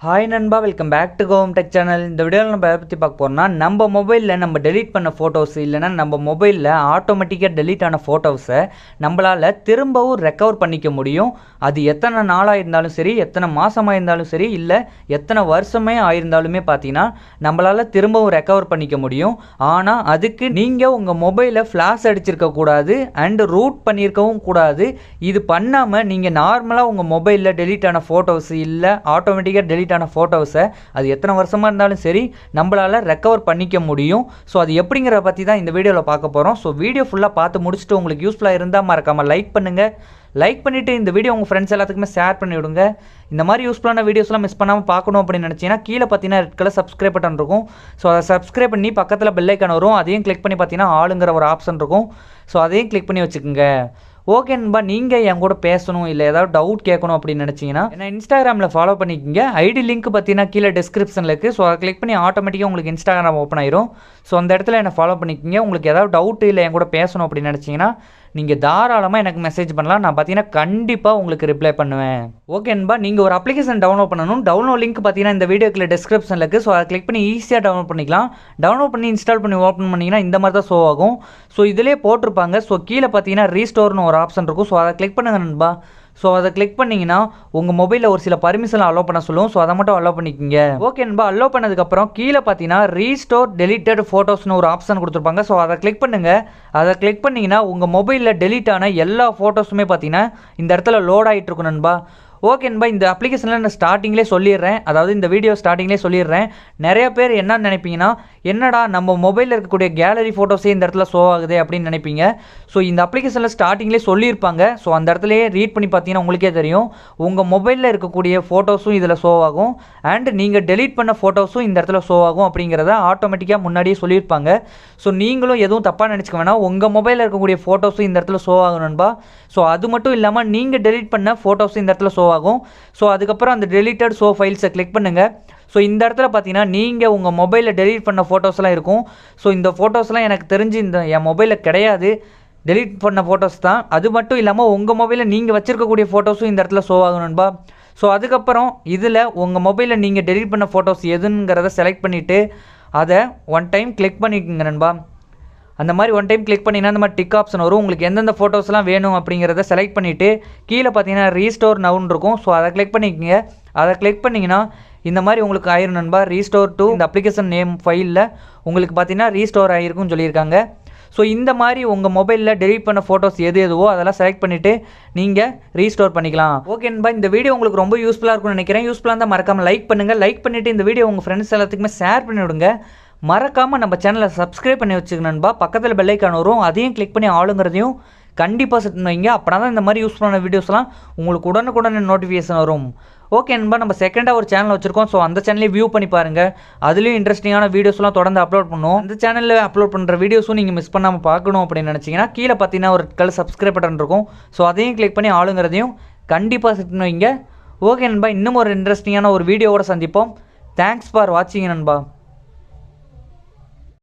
Hi Nanbaa, welcome back to Home Tech channel. இந்த வீடியோவில் நம்ம பற்றி பார்க்க போறோம்னா நம்ம மொபைலில் நம்ம டெலீட் பண்ண ஃபோட்டோஸ் இல்லைனா நம்ம மொபைலில் ஆட்டோமேட்டிக்காக டெலீட் ஆன ஃபோட்டோஸை நம்மளால் திரும்பவும் ரெக்கவர் பண்ணிக்க முடியும். அது எத்தனை நாளாக இருந்தாலும் சரி, எத்தனை மாதமாக இருந்தாலும் சரி, இல்லை எத்தனை வருஷமே ஆயிருந்தாலுமே பார்த்தீங்கன்னா நம்மளால் திரும்பவும் ரெக்கவர் பண்ணிக்க முடியும். ஆனால் அதுக்கு நீங்கள் உங்கள் மொபைலை ஃப்ளாஷ் அடிச்சிருக்க கூடாது அண்ட் ரூட் பண்ணியிருக்கவும் கூடாது. இது பண்ணாமல் நீங்கள் நார்மலாக உங்கள் மொபைலில் டெலீட் ஆன ஃபோட்டோஸ் இல்லை ஆட்டோமேட்டிக்காக டெலீட் ஆன ஃபோட்டோஸை அது எத்தனை வருஷமாக இருந்தாலும் சரி நம்மளால் ரெக்கவர் பண்ணிக்க முடியும். ஸோ அது எப்படிங்கிறத பற்றி தான் இந்த வீடியோவில் பார்க்க போகிறோம். ஸோ வீடியோ ஃபுல்லாக பார்த்து முடிச்சுட்டு உங்களுக்கு யூஸ்ஃபுல்லாக இருந்தால் மறக்காமல் லைக் பண்ணுங்கள். லைக் பண்ணிவிட்டு இந்த வீடியோ உங்கள் ஃப்ரெண்ட்ஸ் எல்லாத்துக்குமே ஷேர் பண்ணி விடுங்க. இந்த மாதிரி யூஸ்ஃபுல்லான வீடியோஸ்லாம் மிஸ் பண்ணாமல் பார்க்கணும் அப்படின்னு நினச்சிங்கன்னா கீழே பார்த்தீங்கன்னா ரெட் கலர் சப்ஸ்கிரைப் பட்டன் இருக்கும். ஸோ அதை சப்ஸ்கிரைப் பண்ணி பக்கத்தில் பெல் ஐக்கான் வரும். அதையும் கிளிக் பண்ணி பார்த்தீங்கன்னா ஆளுங்கிற ஒரு ஆப்ஷன் இருக்கும். ஸோ அதையும் கிளிக் பண்ணி வச்சுக்கோங்க. ஓகே நண்பா, நீங்கள் என் கூட பேசணும் இல்லை ஏதாவது டவுட் கேட்கணும் அப்படின்னு நினச்சிங்கன்னா என்ன இன்ஸ்டாகிராமில் ஃபாலோ பண்ணிக்கோங்க. ஐடி லிங்க் பார்த்தீங்கன்னா கீழே டிஸ்கிரிப்ஷனில் இருக்குது. ஸோ அதை கிளிக் பண்ணி ஆட்டோமேட்டிக்காக உங்களுக்கு இன்ஸ்டாகிராம் ஓப்பன் ஆயிரும். ஸோ அந்த இடத்துல என்னை ஃபாலோ பண்ணிக்கோங்க. உங்களுக்கு ஏதாவது டவுட் இல்லை என் கூட பேசணும் அப்படின்னு நினச்சிங்கன்னா நீங்கள் தாராளமாக எனக்கு மெசேஜ் பண்ணலாம். நான் பார்த்தீங்கன்னா கண்டிப்பாக உங்களுக்கு ரிப்ளை பண்ணுவேன். ஓகே நண்பா, நீங்கள் ஒரு அப்ளிகேஷன் டவுன்லோட் பண்ணணும். டவுன்லோட் லிங்க் பார்த்தீங்கன்னா இந்த வீடியோக்குள்ள டிஸ்கிரிப்ஷனில் இருக்குது. ஸோ அதை கிளிக் பண்ணி ஈஸியாக டவுன்லோட் பண்ணிக்கலாம். டவுன்லோட் பண்ணி இன்ஸ்டால் பண்ணி ஓப்பன் பண்ணிங்கன்னா இந்த மாதிரி தான் ஷோ ஆகும். ஸோ இதிலே போட்டிருப்பாங்க. ஸோ கீழே பார்த்தீங்கன்னா ரீஸ்டோர்னு ஒரு ஆப்ஷன் இருக்கும். ஸோ அதை கிளிக் பண்ணுங்க நண்பா. ஸோ அதை கிளிக் பண்ணிங்கன்னா உங்கள் மொபைலில் ஒரு சில பர்மிஷன் அலோவ் பண்ண சொல்லுவோம். ஸோ அதை மட்டும் அலோவ் பண்ணிக்கோங்க. ஓகே நண்பா, அலோவ் பண்ணதுக்கப்புறம் கீழே பார்த்தீங்கன்னா ரீஸ்டோர் டெலிட்டட் ஃபோட்டோஸ்னு ஒரு ஆப்ஷன் கொடுத்துருப்பாங்க. ஸோ அதை கிளிக் பண்ணுங்கள். அதை கிளிக் பண்ணிங்கன்னா உங்கள் மொபைலில் டெலீட் ஆன எல்லா ஃபோட்டோஸுமே பார்த்தீங்கன்னா இந்த இடத்துல லோட் ஆகிட்டு இருக்கும் நண்பா. ஓகே நண்பா, இந்த அப்ளிகேஷனில் நான் ஸ்டார்டிங்லேயே சொல்லிடுறேன். அதாவது இந்த வீடியோ ஸ்டார்டிங்லேயே சொல்லிடுறேன். நிறைய பேர் என்ன நினைப்பீங்கன்னா, என்னடா நம்ம மொபைலில் இருக்கக்கூடிய கேலரி ஃபோட்டோஸே இந்த இடத்துல ஷோ ஆகுது அப்படின்னு நினைப்பீங்க. ஸோ இந்த அப்ளிகேஷனில் ஸ்டார்டிங்லேயே சொல்லியிருப்பாங்க. ஸோ அந்த இடத்துலையே ரீட் பண்ணி பார்த்தீங்கன்னா உங்களுக்கே தெரியும். உங்கள் மொபைலில் இருக்கக்கூடிய ஃபோட்டோஸும் இதில் ஷோ ஆகும் அண்ட் நீங்கள் டெலீட் பண்ண ஃபோட்டோஸும் இந்த இடத்துல ஷோ ஆகும் அப்படிங்கிறத ஆட்டோமேட்டிக்காக முன்னாடியே சொல்லியிருப்பாங்க. ஸோ நீங்களும் எதுவும் தப்பாக நினச்சிக்க வேணாம். உங்கள் மொபைலில் இருக்கக்கூடிய ஃபோட்டோஸும் இந்த இடத்துல ஷோ ஆகும் நண்பா. ஸோ அது மட்டும் இல்லாமல் நீங்கள் டெலீட் பண்ண ஃபோட்டோஸும் இந்த இடத்துல ஷோ ஆகும். ஸோ அதுக்கப்புறம் அந்த டெலிட்டட் ஷோ ஃபைல்ஸை கிளிக் பண்ணுங்கள். ஸோ இந்த இடத்துல பார்த்தீங்கன்னா நீங்கள் உங்கள் மொபைலில் டெலீட் பண்ண ஃபோட்டோஸ்லாம் இருக்கும். ஸோ இந்த ஃபோட்டோஸ்லாம் எனக்கு தெரிஞ்சு என் மொபைலில் கிடையாது, டெலீட் பண்ண ஃபோட்டோஸ் தான். அது மட்டும் இல்லாமல் உங்கள் மொபைலில் நீங்கள் வச்சுருக்கக்கூடிய ஃபோட்டோஸும் இந்த இடத்துல ஷோ ஆகும் நண்பா. ஸோ அதுக்கப்புறம் இதில் உங்கள் மொபைலில் நீங்கள் டெலீட் பண்ண ஃபோட்டோஸ் எதுங்கிறத செலக்ட் பண்ணிவிட்டு அதை ஒன் டைம் கிளிக் பண்ணிக்கோங்க நண்பா. அந்த மாதிரி ஒன் டைம் கிளிக் பண்ணிங்கன்னா இந்த மாதிரி டிக் ஆப்ஷன் வரும். உங்களுக்கு எந்தெந்த ஃபோட்டோஸ்லாம் வேணும் அப்படிங்கிறத செலக்ட் பண்ணிவிட்டு கீழே பார்த்தீங்கன்னா ரீஸ்டோர் நவுன்னு இருக்கும். ஸோ அதை கிளிக் பண்ணிக்கோங்க. அதை கிளிக் பண்ணிங்கன்னா இந்த மாதிரி உங்களுக்கு ஆயிரும் நண்பா. ரீஸ்டோர் டு இந்த அப்ளிகேஷன் நேம் ஃபைலில் உங்களுக்கு பார்த்தீங்கன்னா ரீஸ்டோர் ஆகிருக்குன்னு சொல்லியிருக்காங்க. ஸோ இந்த மாதிரி உங்கள் மொபைலில் டெலீட் பண்ண ஃபோட்டோஸ் எதுவோ அதெல்லாம் செலக்ட் பண்ணிவிட்டு நீங்கள் ரீஸ்டோர் பண்ணிக்கலாம். ஓகே நண்பா, இந்த வீடியோ உங்களுக்கு ரொம்ப யூஸ்ஃபுல்லாக இருக்கும்னு நினைக்கிறேன். யூஸ்ஃபுல்லாக இருந்தால் மறக்காமல் லைக் பண்ணுங்கள். லைக் பண்ணிவிட்டு இந்த வீடியோ உங்கள் ஃப்ரெண்ட்ஸ் எல்லாத்துக்குமே ஷேர் பண்ணி விடுங்க. மறக்காமல் நம்ம சேனலை சப்ஸ்கிரைப் பண்ணி வச்சுக்கணும் நண்பா. பக்கத்தில் பெல் ஐக்கான் வரும். அதையும் கிளிக் பண்ணி ஆளுங்கிறதையும் கண்டிப்பாக செட் பண்ணுவீங்க. அப்படின்னா தான் இந்த மாதிரி யூஸ்ஃபுல்லான வீடியோஸ்லாம் உங்களுக்கு உடனுக்குடனே நோட்டிஃபிகேஷன் வரும். ஓகே நண்பா, நம்ம செகண்டாக ஒரு சேனல் வச்சுருக்கோம். ஸோ அந்த சேனலையும் வியூ பண்ணி பாருங்கள். அதுலேயும் இன்ட்ரெஸ்டிங்கான வீடியோஸ்லாம் தொடர்ந்து அப்லோட் பண்ணுவோம். அந்த சேனலில் அப்லோட் பண்ணுற வீடியோஸும் நீங்கள் மிஸ் பண்ணாமல் பார்க்கணும் அப்படின்னு நினச்சிங்கன்னா கீழே பார்த்தீங்கன்னா ஒரு கல் சப்ஸ்கிரைப் பட்டன் இருக்கும். ஸோ அதையும் கிளிக் பண்ணி ஆளுங்கிறதையும் கண்டிப்பாக செட் பண்ணுவீங்க. ஓகே நண்பா, இன்னும் ஒரு இன்ட்ரெஸ்டிங்கான ஒரு வீடியோவோட சந்திப்போம். தேங்க்ஸ் ஃபார் வாட்சிங் நண்பா.